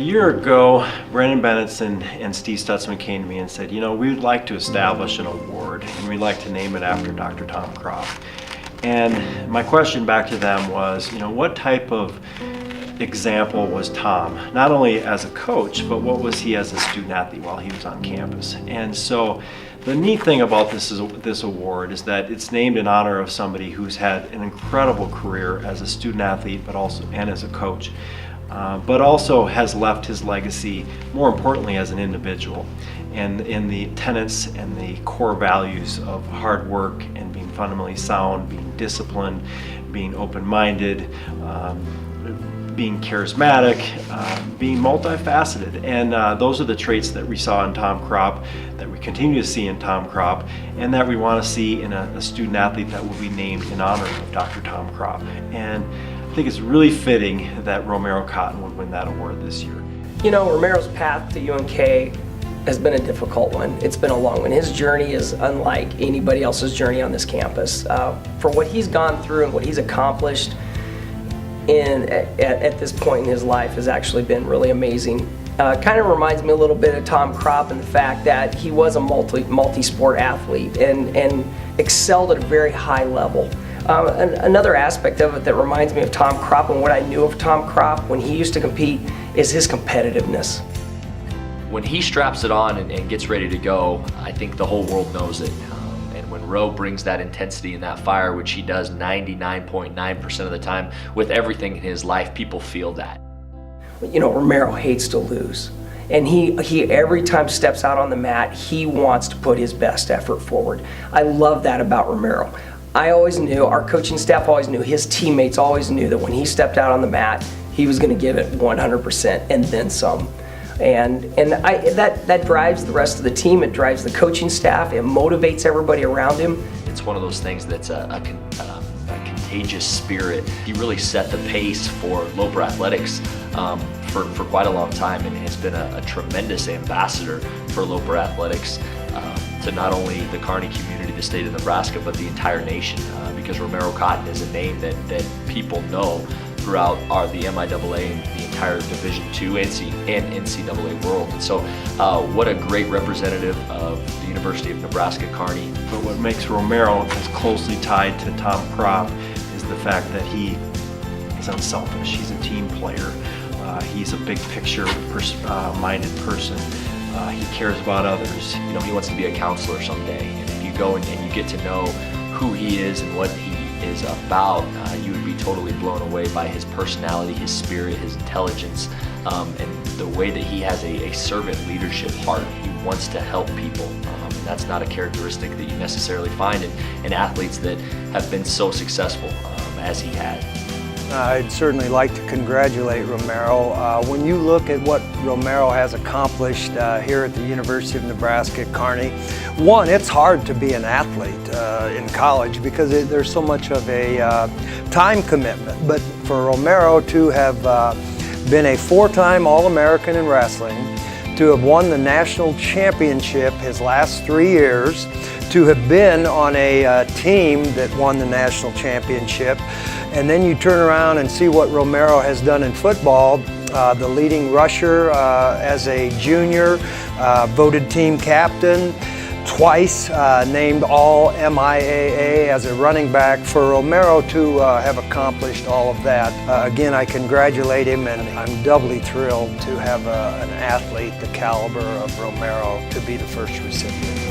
year ago, Brandon Bennetson and Steve Stutzman came to me and said, we would like to establish an award and we'd like to name it after Dr. Tom Kropp. And my question back to them was, what type of example was Tom, not only as a coach, but what was he as a student athlete while he was on campus? And so the neat thing about this award is that it's named in honor of somebody who's had an incredible career as a student athlete, but also and as a coach. But also has left his legacy, more importantly, as an individual, and in the tenets and the core values of hard work and being fundamentally sound, being disciplined, being open-minded, being charismatic, being multifaceted. And those are the traits that we saw in Tom Kropp, that we continue to see in Tom Kropp, and that we want to see in a student athlete that will be named in honor of Dr. Tom Kropp. And I think it's really fitting that Romero Cotton would win that award this year. Romero's path to UNK has been a difficult one. It's been a long one. His journey is unlike anybody else's journey on this campus. For what he's gone through and what he's accomplished at this point in his life has actually been really amazing. Kind of reminds me a little bit of Tom Kropp and the fact that he was a multi-sport athlete and excelled at a very high level. Another aspect of it that reminds me of Tom Kropp and what I knew of Tom Kropp when he used to compete is his competitiveness. When he straps it on and gets ready to go, I think the whole world knows it. And when Ro brings that intensity and that fire, which he does 99.9% of the time with everything in his life, people feel that. Romero hates to lose. And he every time steps out on the mat, he wants to put his best effort forward. I love that about Romero. I always knew, our coaching staff always knew, his teammates always knew that when he stepped out on the mat, he was going to give it 100% and then some. And that drives the rest of the team, it drives the coaching staff, it motivates everybody around him. It's one of those things that's a contagious spirit. He really set the pace for Loper athletics for quite a long time, and has been a tremendous ambassador for Loper athletics to not only the Kearney community, the state of Nebraska, but the entire nation, because Romero Cotton is a name that people know throughout the MIAA and the entire Division II and NCAA world. And so what a great representative of the University of Nebraska Kearney. But what makes Romero as closely tied to Tom Kropp is the fact that he is unselfish. He's a team player. He's a big picture minded person. He cares about others. He wants to be a counselor someday. And if you go and you get to know who he is and what he is about, you would be totally blown away by his personality, his spirit, his intelligence, and the way that he has a servant leadership heart. He wants to help people, and that's not a characteristic that you necessarily find in athletes that have been so successful as he has. I'd certainly like to congratulate Romero. When you look at what Romero has accomplished here at the University of Nebraska at Kearney, one, it's hard to be an athlete in college because there's so much of a time commitment. But for Romero to have been a four-time All-American in wrestling, to have won the national championship his last 3 years, to have been on a team that won the national championship, and then you turn around and see what Romero has done in football, the leading rusher as a junior, voted team captain, twice named all MIAA as a running back. For Romero to have accomplished all of that, again, I congratulate him, and I'm doubly thrilled to have an athlete the caliber of Romero to be the first recipient.